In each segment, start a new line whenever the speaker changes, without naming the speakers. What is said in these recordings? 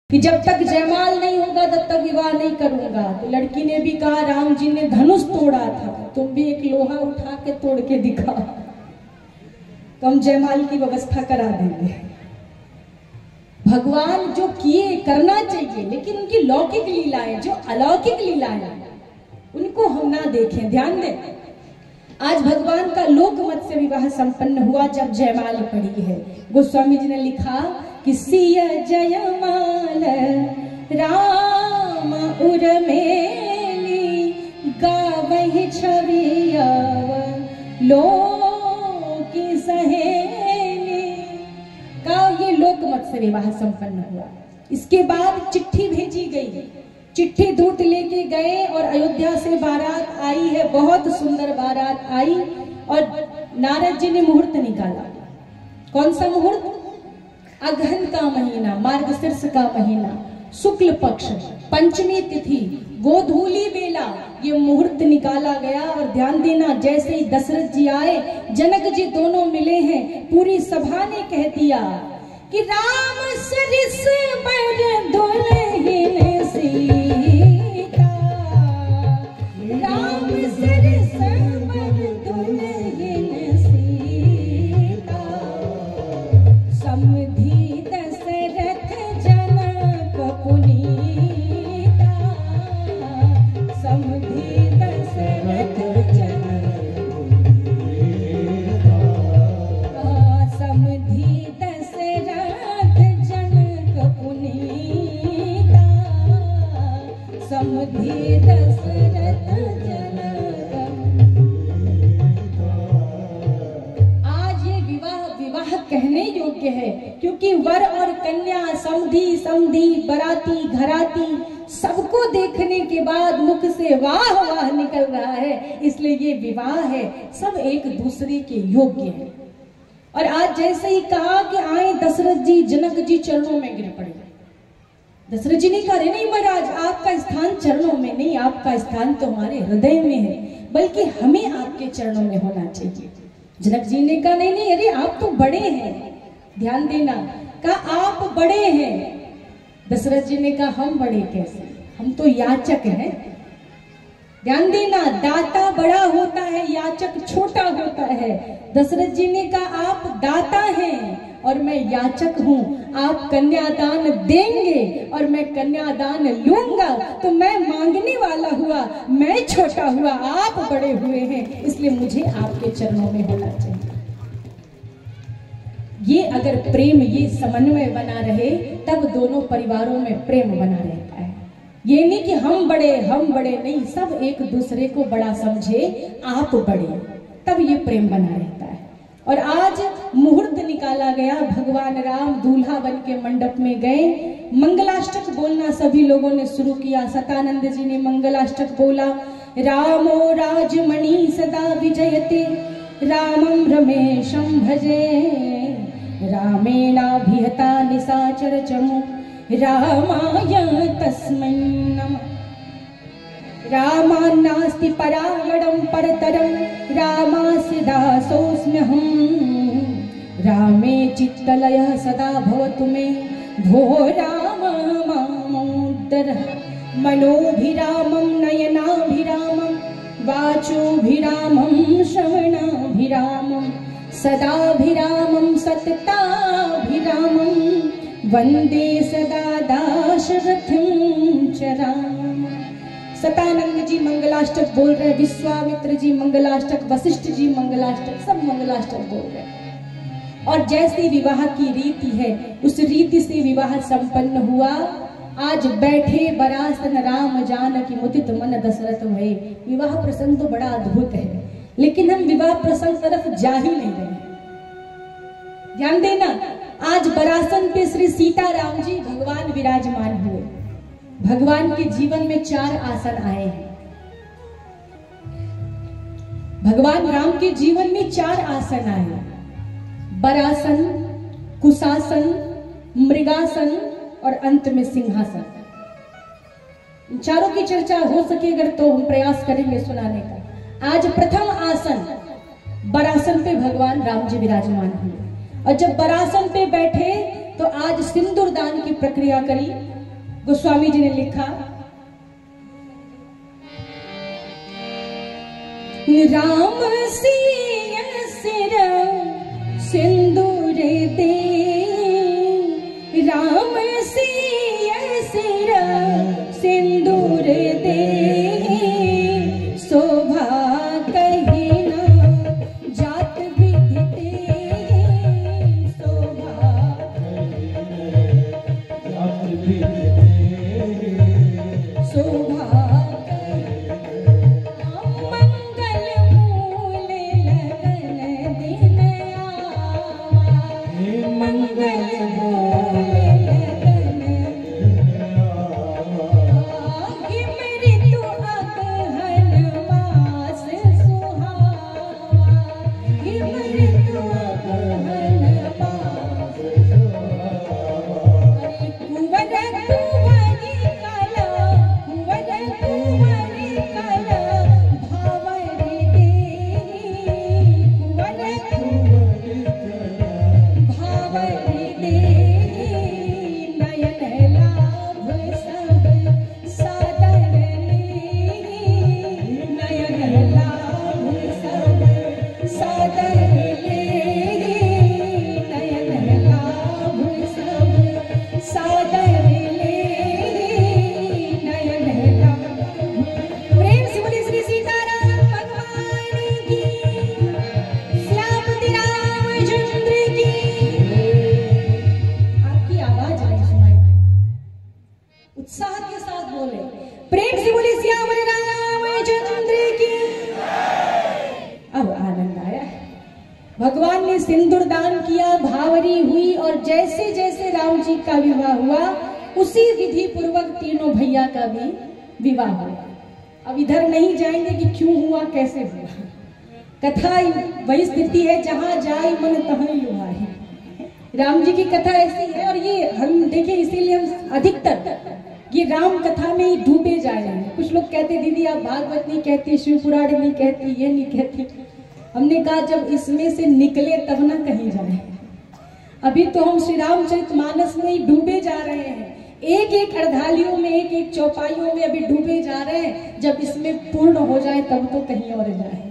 कि जब तक जयमाल नहीं होगा तब तक विवाह नहीं करूंगा। तो लड़की ने भी कहा राम जी ने धनुष तोड़ा था, तुम भी एक लोहा उठा के तोड़ के दिखा तो हम जयमाल की व्यवस्था करा देंगे। भगवान जो किए करना चाहिए, लेकिन उनकी लौकिक लीलाएं, जो अलौकिक लीलाएं, उनको हम ना देखें, ध्यान दें। आज भगवान का लोकमत से विवाह संपन्न हुआ जब जयमाल पड़ी है। गोस्वामी जी ने लिखा कि सिया जयमाल राम उर्मेली गावहि छवियाव लोकी सहेली का ये लोकमत से विवाह संपन्न हुआ। इसके बाद चिट्ठी भेजी गई, चिट्ठी दूत लेके गए और अयोध्या से बारात आई है, बहुत सुंदर बारात आई। और नारद जी ने मुहूर्त निकाला। कौन सा मुहूर्त? अगहन का महीना, मार्गशीर्ष का महीना, शुक्ल पक्ष, पंचमी तिथि, गोधूली बेला, ये मुहूर्त निकाला गया। और ध्यान देना, जैसे ही दशरथ जी आए, जनक जी दोनों मिले हैं, पूरी सभा ने कह दिया कि राम सरिस बर दुल्हन सीता, राम सरिस बर दुल्हन सीता, समधि दशरथ जनक पुनीता, समधि दशरथ जनक समधि दशरथ जनक पुनीता, समधि दशरथ जनक। आज ये विवाह कहने योग्य है, क्योंकि वर और कन्या, समधी समधी, बराती घराती, सबको देखने के बाद मुख से वाह वाह निकल रहा है। इसलिए ये विवाह है, सब एक दूसरे के योग्य है। और आज जैसे ही कहा कि आए दशरथ जी, जनक जी चरणों में गिर पड़े। दशरथ जी ने कहा नहीं महाराज, आपका स्थान चरणों में नहीं, आपका स्थान तो हमारे हृदय में है, बल्कि हमें आपके चरणों में होना चाहिए। जनक जी ने कहा नहीं नहीं, अरे आप तो बड़े हैं, ध्यान देना, कहा आप बड़े हैं। दशरथ जी ने कहा हम बड़े कैसे, हम तो याचक हैं। ध्यान देना, दाता बड़ा होता है, याचक छोटा होता है। दशरथ जी ने कहा आप दाता हैं और मैं याचक हूं, आप कन्यादान देंगे और मैं कन्यादान लूंगा, तो मैं मांगने वाला हुआ, मैं छोटा हुआ, आप बड़े हुए हैं, इसलिए मुझे आपके चरणों में होना चाहिए। ये अगर प्रेम, ये समन्वय बना रहे, तब दोनों परिवारों में प्रेम बना रहता है। ये नहीं कि हम बड़े नहीं, सब एक दूसरे को बड़ा समझे, आप बड़े, तब ये प्रेम बना रहता है। और आज मुहूर्त निकाला गया, भगवान राम दूल्हा बन के मंडप में गए। मंगलाष्टक बोलना सभी लोगों ने शुरू किया। सतानंद जी ने मंगलाष्टक बोला, रामो राजमणि सदा विजयते, रामं रमेशं भजे, रामेणाभिहता निशाचर चमु, रामाय तस्मै नमः। रामान्नास्ति परागणं परतरं, रामास्य दासोऽस्म्यहं, रामे चित्तलयः सदा भवतु मे, भो राम मामोद्धरः। मनोभिरामं नयनाभिरामं, वाचोभिरामं श्रवणाभिरामं, सदाभिरामं सतताभिरामं, वंदे सदा दाशरथिं च राम। सतानंद जी मंगलाष्टक बोल रहे, विश्वामित्र जी मंगलाष्टक, वशिष्ठ जी मंगलाष्टक, सब मंगलाष्टक बोल रहे। और जैसी विवाह की रीति है, उस रीति से विवाह संपन्न हुआ। आज बैठे बरासन राम जानकी, मुदित मन दशरथ भये। विवाह प्रसंग तो बड़ा अद्भुत है, लेकिन हम विवाह प्रसंग तरफ जा ही नहीं रहे। ध्यान देना, आज बरासन पे श्री सीताराम जी भगवान विराजमान हुए। भगवान के जीवन में 4 आसन आए हैं। भगवान राम के जीवन में 4 आसन आए, बरासन, कुशासन, मृगासन और अंत में सिंहासन। इन चारों की चर्चा हो सके अगर तो हम प्रयास करेंगे सुनाने का। आज प्रथम आसन बरासन पे भगवान राम जी विराजमान हुए। और जब बरासन पे बैठे तो आज सिंदूर दान की प्रक्रिया करी। गोस्वामी जी ने लिखा, राम सिया सिर सिंदूर दे, राम सिया सिर सिंदूर दे, शोभा कहीं ना जात विधि दे, शोभा जात विधि दे, शोभा भगवान ने सिंदूर दान किया, भावरी हुई और जैसे जैसे राम जी का विवाह हुआ उसी विधि पूर्वक तीनों भैया का भी विवाह हुआ। अब इधर नहीं जाएंगे कि क्यों हुआ, कैसे हुआ, कथा वही स्थिति है, जहां जाए मन तहीं लुभाए। राम जी की कथा ऐसी है और ये हम देखें, इसीलिए हम अधिकतर ये राम कथा में ही डूबे जा रहे हैं। कुछ लोग कहते दीदी आप भागवत नहीं कहती, शिव पुराण नहीं कहती, ये नहीं कहती। हमने कहा जब इसमें से निकले तब ना कहीं जाए। अभी तो हम श्री रामचरितमानस में ही डूबे जा रहे हैं, एक एक अर्धालियों में, एक एक चौपाइयों में अभी डूबे जा रहे हैं। जब इसमें पूर्ण हो जाए तब तो कहीं और जाए।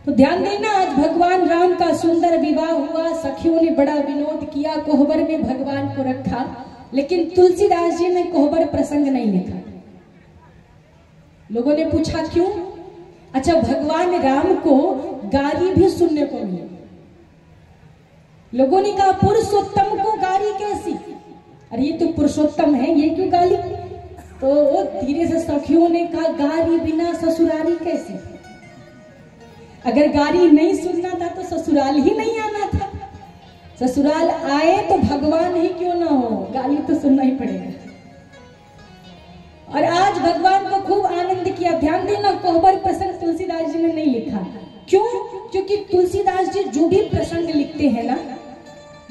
तो ध्यान देना, आज भगवान राम का सुंदर विवाह हुआ, सखियों ने बड़ा विनोद किया, कोहबर में भगवान को रखा, लेकिन तुलसीदास जी ने कोहबर प्रसंग नहीं लिखा। लोगों ने पूछा क्यों? अच्छा, भगवान राम को गाली भी सुनने को मिली। लोगों ने कहा पुरुषोत्तम को गाली कैसी? अरे ये तो पुरुषोत्तम है, ये क्यों गाली? तो धीरे से सखियों ने कहा गाली बिना ससुराली कैसी? अगर गाली नहीं सुनना था तो ससुराल ही नहीं आना था। ससुराल आए तो भगवान ही क्यों ना हो, गाली तो सुनना ही पड़ेगा। और आज भगवान को खूब आनंद किया। ध्यान देना, कोहबर प्रसंग तुलसीदास जी ने नहीं लिखा। क्यों? क्योंकि तुलसीदास जी जो भी प्रसंग लिखते हैं ना,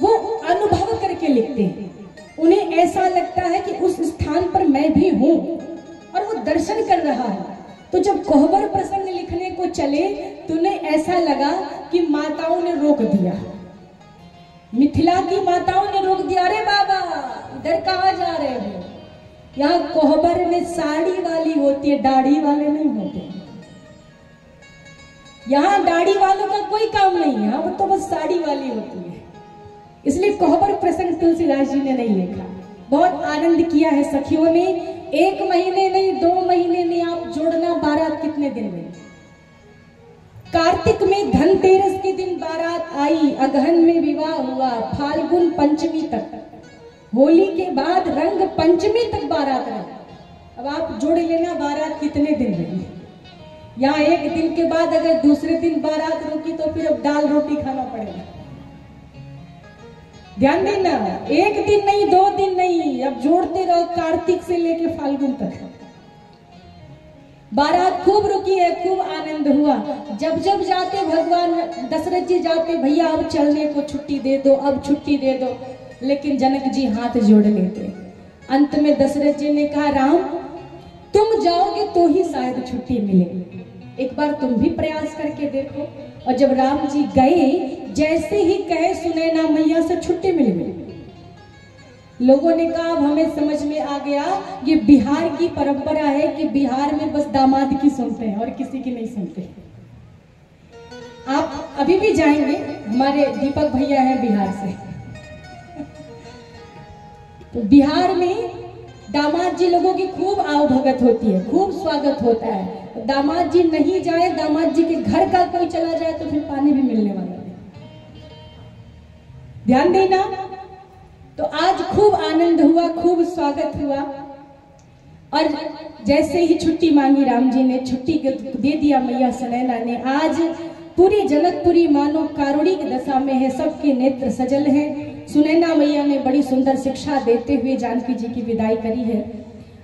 वो अनुभव करके लिखते हैं। उन्हें ऐसा लगता है कि उस स्थान पर मैं भी हूं और वो दर्शन कर रहा है। तो जब कोहबर प्रसंग लिखने को चले तो उन्हें ऐसा लगा कि माताओं ने रोक दिया, मिथिला की माताओं ने रोक दिया। अरे बाबा इधर कहाँ जा रहे हो? यहाँ कोहबर में साड़ी वाली होती है, दाढ़ी वाले नहीं होते। यहाँ दाढ़ी वालों का कोई काम नहीं है, वो तो बस साड़ी वाली होती है। इसलिए कोहबर प्रसंग तुलसीदास जी ने नहीं लिखा। बहुत आनंद किया है सखियों ने। 1 महीने नहीं, 2 महीने नहीं, आप जोड़ना बारात कितने दिन में। कार्तिक में धनतेरस के दिन बारात आई, अगहन में विवाह हुआ, फाल्गुन पंचमी तक, होली के बाद रंग पंचमी तक बारात रही। अब आप जोड़ लेना बारात कितने दिन रही। यहाँ 1 दिन के बाद अगर दूसरे दिन बारात रुकी तो फिर अब दाल रोटी खाना पड़ेगा। ध्यान देना, 1 दिन नहीं, 2 दिन नहीं, अब जोड़ते रहो कार्तिक से लेके फाल्गुन तक। बारात खूब रुकी है, खूब आनंद हुआ। जब जब जाते भगवान दशरथ जी जाते, भैया अब चलने को छुट्टी दे दो, अब छुट्टी दे दो, लेकिन जनक जी हाथ जोड़ लेते। अंत में दशरथ जी ने कहा राम तुम जाओगे तो ही शायद छुट्टी मिले, एक बार तुम भी प्रयास करके देखो। और जब राम जी गए, जैसे ही कहे सुनैना मैया से छुट्टी मिल गई। लोगों ने कहा अब हमें समझ में आ गया, ये बिहार की परंपरा है कि बिहार में बस दामाद की सुनते हैं और किसी की नहीं सुनते। आप अभी भी जाएंगे, हमारे दीपक भैया हैं बिहार से, तो बिहार में दामाद जी लोगों की खूब आवभगत होती है, खूब स्वागत होता है। दामाद जी नहीं जाए, दामाद जी के घर का कोई चला जाए तो फिर पानी भी मिलने वाला है। ध्यान देना। तो आज खूब आनंद हुआ, खूब स्वागत हुआ, और जैसे ही छुट्टी मांगी राम जी ने, छुट्टी दे दिया मैया सुनैना ने। आज पूरी जनकपुरी मानो कारुणी की दशा में है, सबके नेत्र सजल हैं। सुनैना मैया ने बड़ी सुंदर शिक्षा देते हुए जानकी जी की विदाई करी है।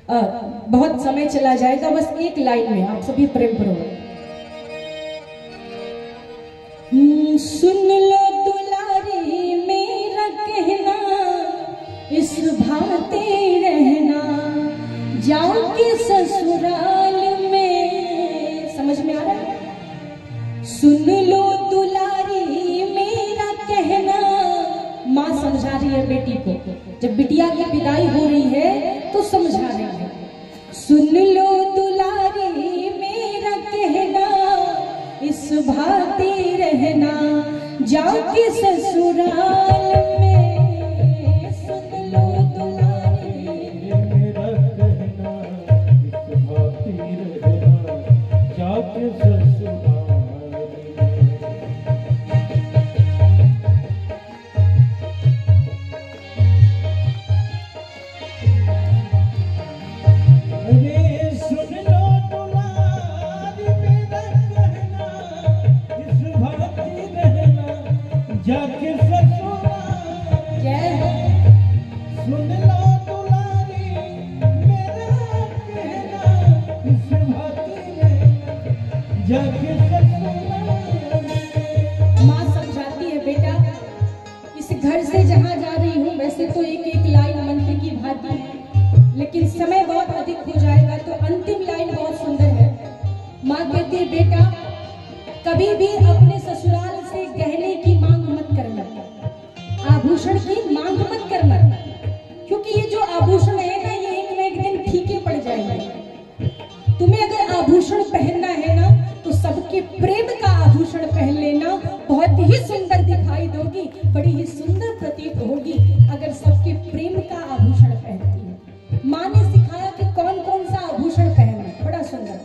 बहुत समय चला जाएगा, बस एक लाइन में आप सभी प्रेम करो। सुन लो दुलारी मेरा कहना, इस भाते रहना, जाओ के ससुराल में। समझ में आ रहा है? सुन लो दुलारी मेरा कहना, माँ समझा रही है बेटी को, जब बिटिया की विदाई हो रही है तो समझा रही है। सुन लो दुलारी मेरा कहना, इस भाते रहना, जाओ के ससुराल में। सुन लो दुलारी मेरा कहना, इस भाते रहना, जाओ के ससुराल। माँ समझाती है बेटा, इस घर से जहाँ जा रही हूँ वैसे तो एक एक लाइन मंत्र की भांति है, लेकिन समय बहुत अधिक हो जाएगा तो अंतिम लाइन बहुत सुंदर है। माँ कहती है बेटा, कभी भी अपने ससुराल से गहने की मांग मत करना, आभूषण की मांग मत करना, क्योंकि ये जो आभूषण है ना, ये एक न एक दिन फीके पड़ जाएंगे। तुम्हें अगर आभूषण पहनना है ना तो सबके प्रेम का आभूषण पहन लेना, बहुत ही सुंदर दिखाई दोगी, बड़ी ही सुंदर प्रतीत होगी अगर सबके प्रेम का आभूषण पहनती है। माँ ने सिखाया कि कौन कौन सा आभूषण पहनना, बड़ा सुंदर।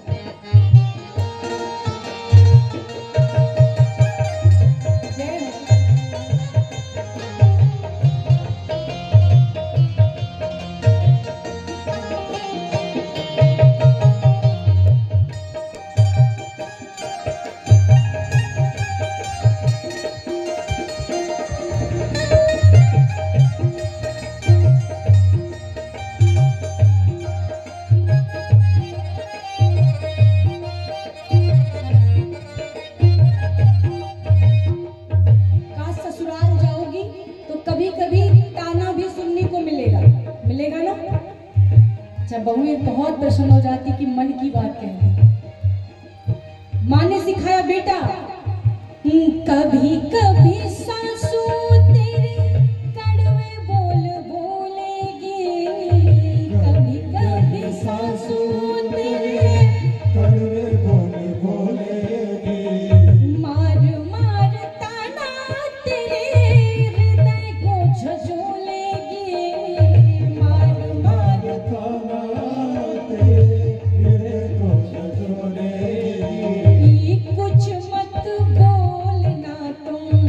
बहुएं बहुत प्रसन्न हो जाती कि मन की बात कह रही। माँ ने सिखाया बेटा, कभी कभी सासू तेरे कड़वे बोल बोलेगी, कभी कभी सासू तेरे कड़वे बोल बोलेगी, मार मार ताना तेरे हृदय को झझोलेगी, मार मार ताना कुछ मत बोलना तुम,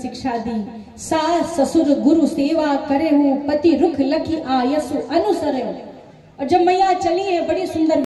शिक्षा दी। सास ससुर गुरु सेवा करे हूँ, पति रुख लखी आयसु अनुसरे। और जब मैया चली है बड़ी सुंदर